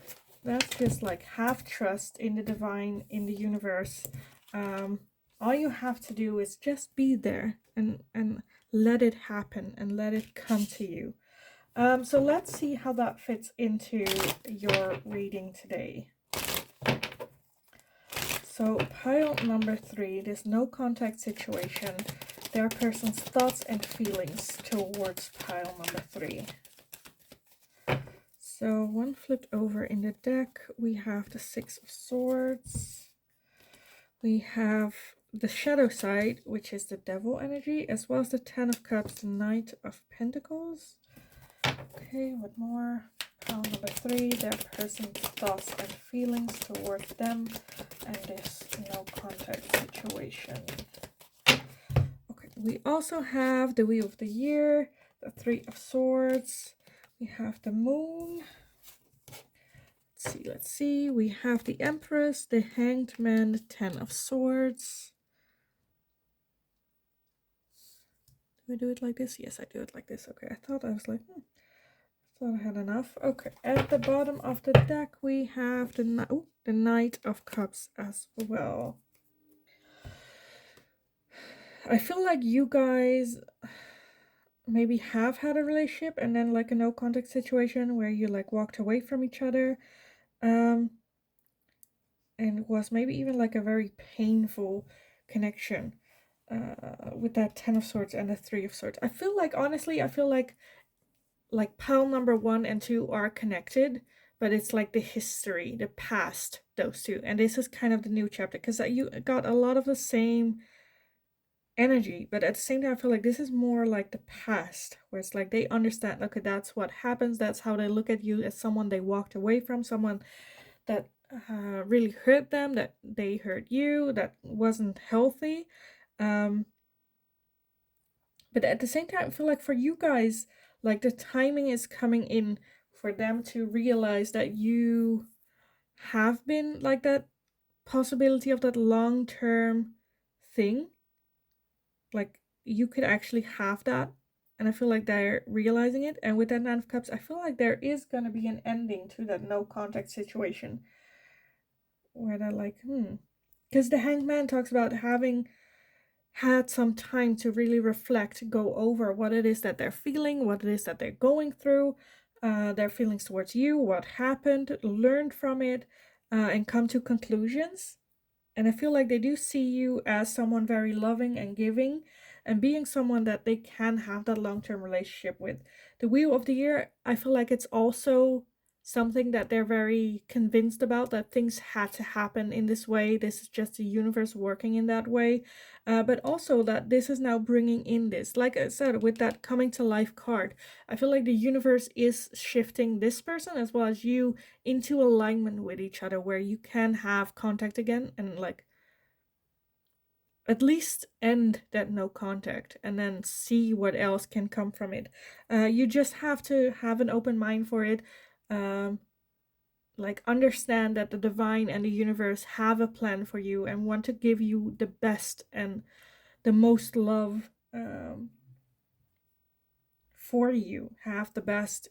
That's just like, have trust in the divine, in the universe. All you have to do is just be there and let it happen and let it come to you. So let's see how that fits into your reading today. So pile number 3, this no contact situation. Their person's thoughts and feelings towards pile number 3. So one flipped over in the deck, we have the 6 of Swords. We have the shadow side, which is the devil energy, as well as the 10 of Cups, the Knight of Pentacles. Okay, what more? Pile number 3, their person's thoughts and feelings towards them and this no contact situation. Okay, we also have the Wheel of the Year, the 3 of Swords. We have the Moon. Let's see. We have the Empress, the Hanged Man, the 10 of Swords. Do I do it like this? Yes, I do it like this. Okay, I thought I was like, thought I had enough. Okay, at the bottom of the deck, we have the Knight of Cups as well. I feel like you guys maybe have had a relationship and then like a no contact situation where you like walked away from each other. and was maybe even like a very painful connection with that 10 of swords and the 3 of swords. I feel like, honestly, I feel like pile number 1 and 2 are connected, but it's like the history, the past, those two, and this is kind of the new chapter, because you got a lot of the same energy, but at the same time I feel like this is more like the past, where it's like they understand, okay, that's what happens, that's how they look at you, as someone they walked away from, someone that really hurt them, that they hurt you, that wasn't healthy. um but at the same time I feel like for you guys, like the timing is coming in for them to realize that you have been like that possibility of that long term thing, like you could actually have that. And I feel like they're realizing it, and with that 9 of cups I feel like there is going to be an ending to that no contact situation, where they're like, because the hanged man talks about having had some time to really reflect, go over what it is that they're feeling, what it is that they're going through, their feelings towards you, what happened, learned from it, and come to conclusions. And I feel like they do see you as someone very loving and giving, and being someone that they can have that long term relationship with. The Wheel of the Year, I feel like it's also something that they're very convinced about, that things had to happen in this way. This is just the universe working in that way. But also that this is now bringing in this. Like I said, with that coming to life card, I feel like the universe is shifting this person as well as you into alignment with each other, where you can have contact again and like at least end that no contact and then see what else can come from it. You just have to have an open mind for it. um like understand that the divine and the universe have a plan for you and want to give you the best and the most love, for you, have the best,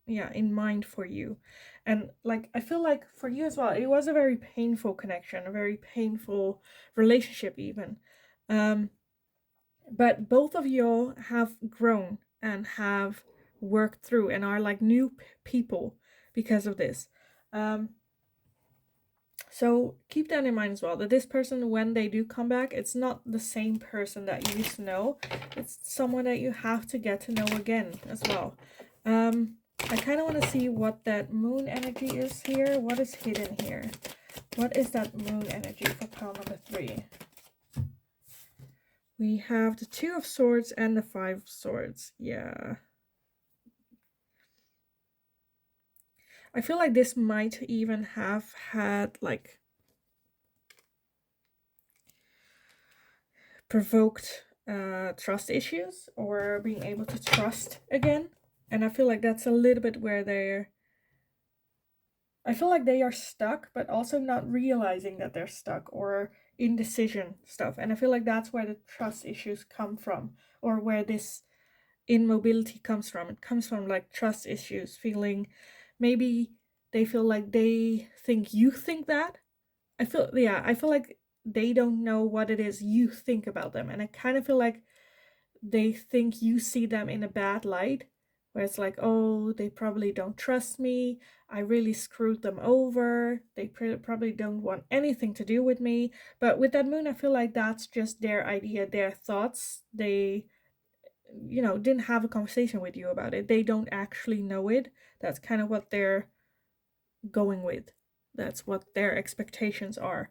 yeah, in mind for you. And like I feel like for you as well, it was a very painful connection, a very painful relationship even. um but both of you have grown and have worked through and are like new people because of this. um so keep that in mind as well, that this person, when they do come back, it's not the same person that you used to know. It's someone that you have to get to know again as well. I kind of want to see what that moon energy is here. What is hidden here? What is that moon energy for pile number 3? We have the 2 of swords and the 5 of swords. Yeah. I feel like this might even have had like provoked trust issues, or being able to trust again. And I feel like that's a little bit where I feel like they are stuck, but also not realizing that they're stuck, or indecision stuff. And I feel like that's where the trust issues come from, or where this immobility comes from. It comes from like trust issues, feeling maybe they feel like they think you think that. I feel like they don't know what it is you think about them. And I kind of feel like they think you see them in a bad light, where it's like, oh, they probably don't trust me, I really screwed them over, they probably don't want anything to do with me. But with that moon, I feel like that's just their idea, their thoughts. They, didn't have a conversation with you about it, they don't actually know it. That's kind of what they're going with, that's what their expectations are.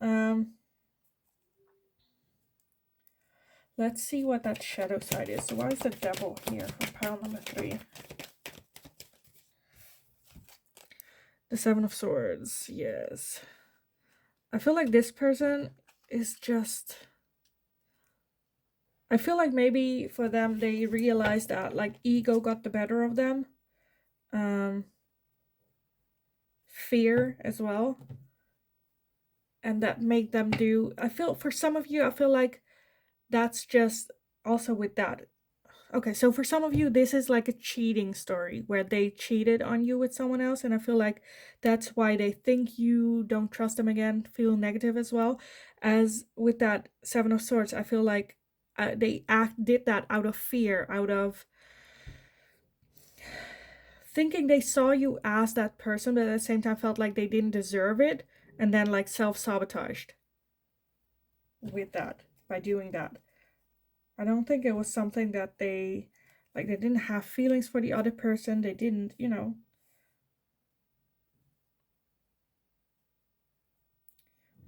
um let's see what that shadow side is. So why is the devil here for pile number 3? The 7 of Swords, yes. I feel like this person is just... I feel like maybe for them, they realized that like ego got the better of them. Fear as well. And that made them do... I feel for some of you, I feel like that's just also with that. Okay, so for some of you, this is like a cheating story where they cheated on you with someone else, and I feel like that's why they think you don't trust them again, feel negative as well. As with that 7 of Swords, I feel like they did that out of fear, out of thinking they saw you as that person, but at the same time felt like they didn't deserve it. and then like self-sabotaged with that by doing that. I don't think it was something that they didn't have feelings for the other person. They didn't,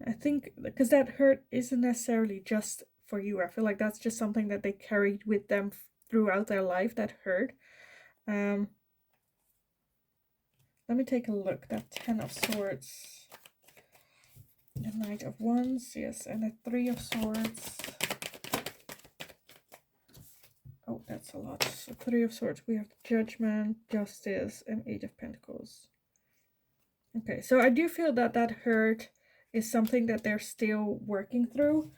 I think because that hurt isn't necessarily just for you. I feel like that's just something that they carried with them throughout their life, that hurt. Let me take a look. That 10 of Swords, the Knight of Wands, yes, and the 3 of Swords. Oh, that's a lot. So 3 of Swords, we have Judgment, Justice, and 8 of Pentacles. Okay, so I do feel that that hurt is something that they're still working through,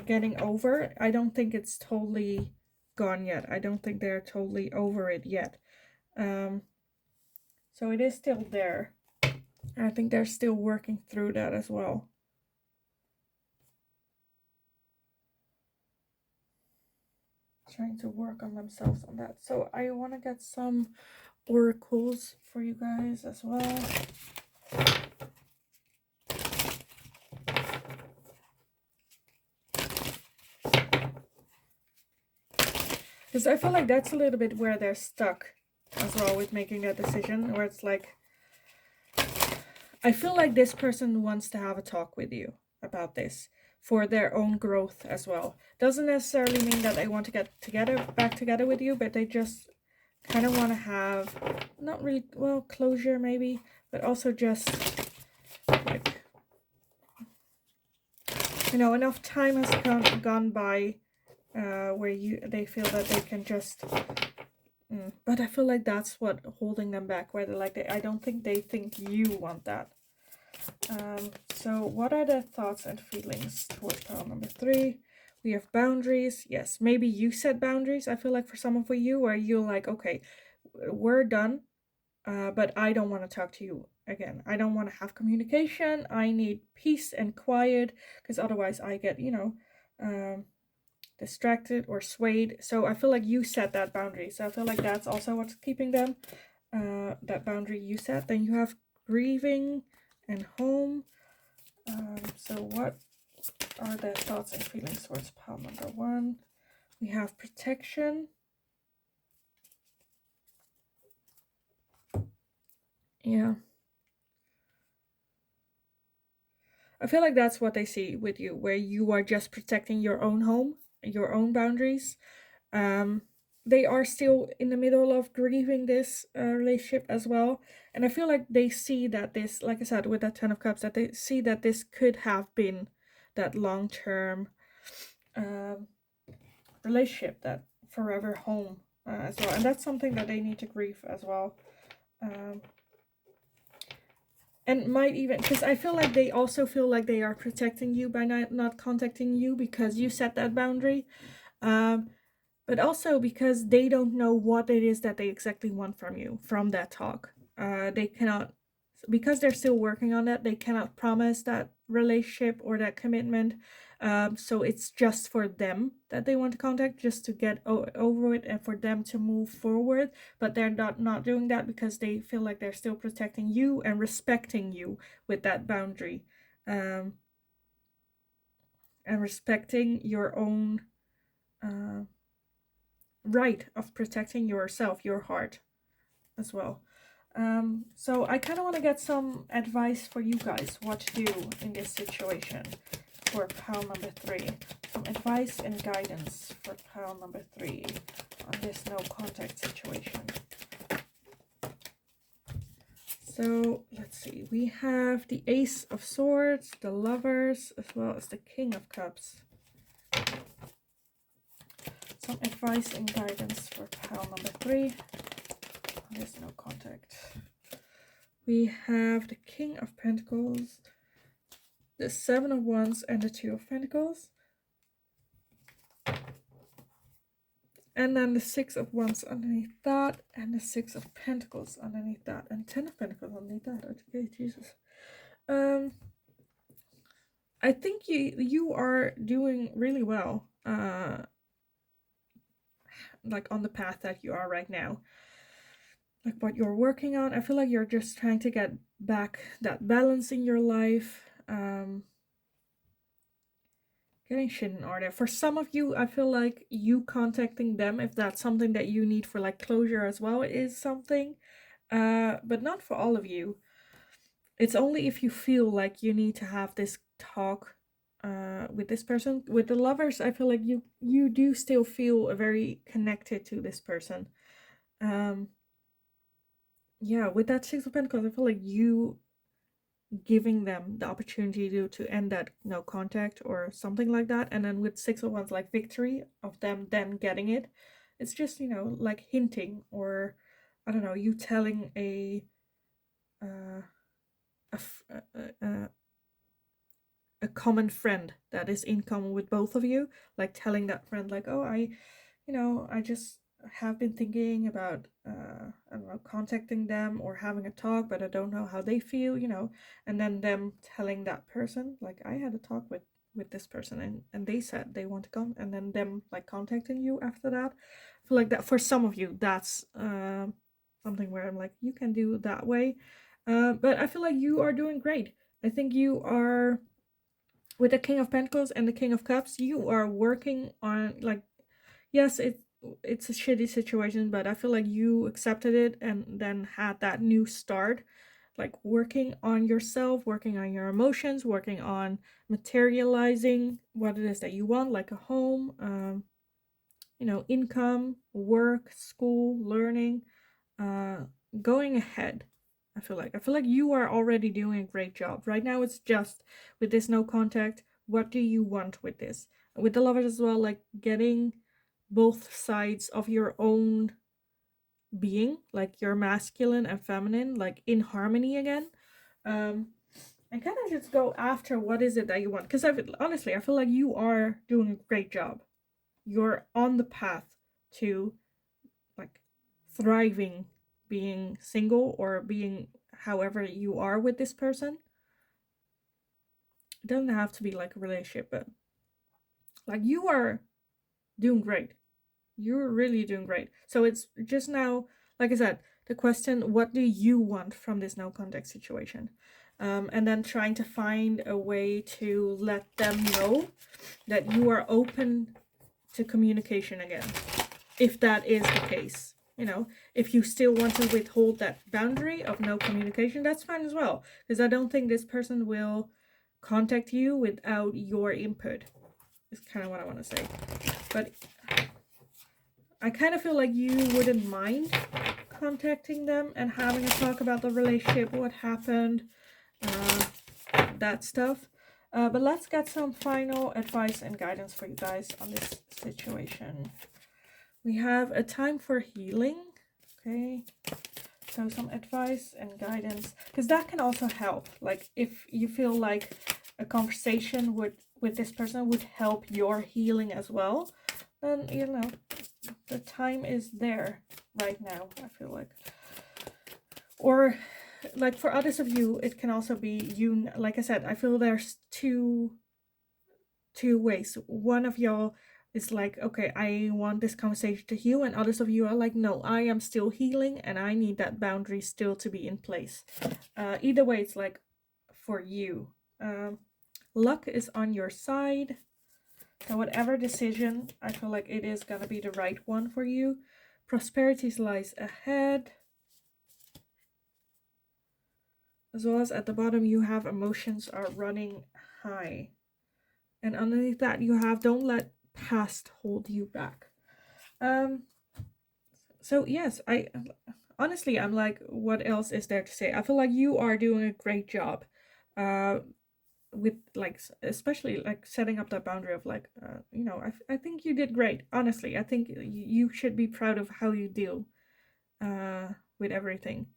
getting over. I don't think it's totally gone yet. I don't think they're totally over it yet. So it is still there. I think they're still working through that as well. Trying to work on themselves on that. So I want to get some oracles for you guys as well. Because I feel like that's a little bit where they're stuck as well with making that decision, where it's like, I feel like this person wants to have a talk with you about this for their own growth as well. Doesn't necessarily mean that they want to get back together with you, but they just kind of want to have, not really, well, closure maybe, but also just like, enough time has gone by where they feel that they can just but I feel like that's what holding them back, where they're like, I don't think they think you want that. So what are their thoughts and feelings towards pile number 3? We have boundaries. Yes, maybe you set boundaries. I feel like for some of you, where you're like, okay, we're done, but I don't want to talk to you again. I don't want to have communication. I need peace and quiet, because otherwise I get, distracted or swayed. So I feel like you set that boundary. So I feel like that's also what's keeping them, that boundary you set. Then you have grieving and home. So what are their thoughts and feelings towards pile number 1? We have protection. Yeah. I feel like that's what they see with you, where you are just protecting your own home, your own boundaries. They are still in the middle of grieving this relationship as well. And I feel like they see that this, like I said, with that 10 of Cups, that they see that this could have been that long-term relationship, that forever home as well. And that's something that they need to grieve as well. And might even, because I feel like they also feel like they are protecting you by not contacting you because you set that boundary. But also because they don't know what it is that they exactly want from you, from that talk. They cannot, because they're still working on that, they cannot promise that relationship or that commitment. So it's just for them that they want to contact, just to get over it and for them to move forward. But they're not doing that because they feel like they're still protecting you and respecting you with that boundary. And respecting your own right of protecting yourself, your heart as well. So I kind of want to get some advice for you guys, what to do in this situation for pile number 3. Some advice and guidance for pile number 3 on this no contact situation. So let's see, we have the Ace of Swords, the Lovers, as well as the King of Cups. Some advice and guidance for pile number 3 on this no contact. We have the King of Pentacles, the 7 of Wands, and the 2 of Pentacles. And then the 6 of Wands underneath that, and the 6 of Pentacles underneath that, and 10 of Pentacles underneath that. Okay, Jesus. I think you are doing really well, like on the path that you are right now. like what you're working on. I feel like you're just trying to get back that balance in your life. Getting shit in order. For some of you, I feel like you contacting them, if that's something that you need for like closure as well, is something. But not for all of you. It's only if you feel like you need to have this talk with this person. With the lovers, I feel like you do still feel very connected to this person. Um yeah, with that Six of Pentacles, I feel like you giving them the opportunity to end that no contact or something like that. And then with Six of Wands, like victory of them then getting it. It's just, like hinting, or I don't know, you telling uh, a, a common friend that is in common with both of you, like telling that friend like, oh, I just have been thinking about I don't know, contacting them or having a talk, but I don't know how they feel, and then them telling that person like, I had a talk with this person, and they said they want to come, and then them like contacting you after that. I feel like that for some of you, that's something where I'm like, you can do that way. But I feel like you are doing great. I think you are, with the King of Pentacles and the King of Cups, you are working on, like, yes, it's a shitty situation, but I feel like you accepted it and then had that new start, like working on yourself, working on your emotions, working on materializing what it is that you want, like a home, income, work, school, learning, uh, going ahead. I feel like you are already doing a great job. Right now it's just with this no contact, what do you want with this? With the lovers as well, like getting both sides of your own being, like your masculine and feminine, like in harmony again. And kind of just go after what is it that you want. Because honestly, I feel like you are doing a great job. You're on the path to like thriving, being single or being however you are with this person. It doesn't have to be like a relationship, but like you are doing great. You're really doing great. So it's just now, like I said, the question, what do you want from this no contact situation? And then trying to find a way to let them know that you are open to communication again, if that is the case. If you still want to withhold that boundary of no communication, that's fine as well, because I don't think this person will contact you without your input, is kind of what I want to say. But I kind of feel like you wouldn't mind contacting them and having a talk about the relationship, what happened, that stuff. But let's get some final advice and guidance for you guys on this situation. We have a time for healing. Okay. So some advice and guidance, because that can also help. Like if you feel like a conversation with this person would help your healing as well, then the time is there right now, I feel like. Or like for others of you, it can also be you, like I said, I feel there's two ways. One of y'all is like, okay, I want this conversation to heal, and others of you are like, no, I am still healing and I need that boundary still to be in place. Either way, it's like for you. Luck is on your side. So whatever decision, I feel like it is gonna be the right one for you. Prosperity lies ahead. As well as at the bottom, you have emotions are running high. And underneath that, you have don't let past hold you back. So yes, honestly, I'm like, what else is there to say? I feel like you are doing a great job. With like, especially like setting up that boundary of like, I think you did great. Honestly, I think you should be proud of how you deal with everything.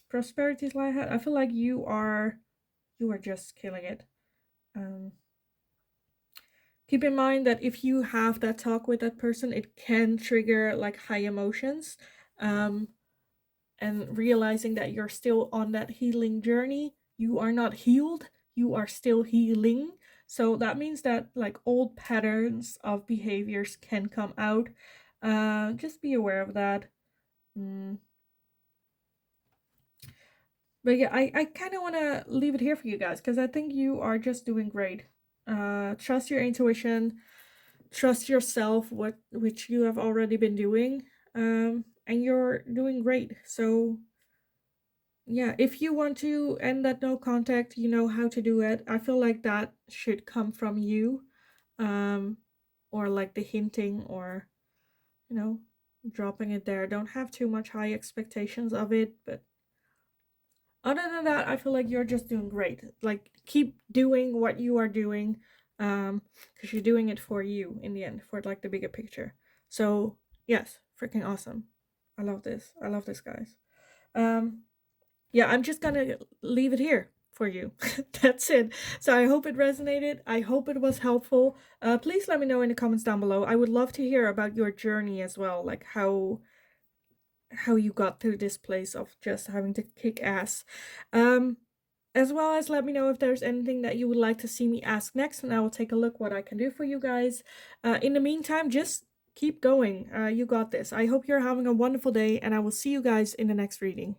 Prosperity's like, I feel like you are just killing it. Keep in mind that if you have that talk with that person, it can trigger like high emotions. And realizing that you're still on that healing journey, you are not healed, you are still healing. So that means that like old patterns of behaviors can come out. Just be aware of that. But yeah, I kind of want to leave it here for you guys because I think you are just doing great. Trust your intuition, trust yourself, which you have already been doing, and you're doing great. So yeah, if you want to end that no contact, you know how to do it. I feel like that should come from you, um, or like the hinting, or you know, dropping it there. Don't have too much high expectations of it, but other than that, I feel like you're just doing great. Like keep doing what you are doing, because you're doing it for you in the end, for like the bigger picture. So yes, freaking awesome. I love this. I love this, guys. Um, yeah, I'm just gonna leave it here for you. That's it. So I hope it resonated. I hope it was helpful. Please let me know in the comments down below. I would love to hear about your journey as well, like how you got through this place of just having to kick ass. Um, as well as let me know if there's anything that you would like to see me ask next, and I will take a look what I can do for you guys. In the meantime, just keep going. You got this. I hope you're having a wonderful day, and I will see you guys in the next reading.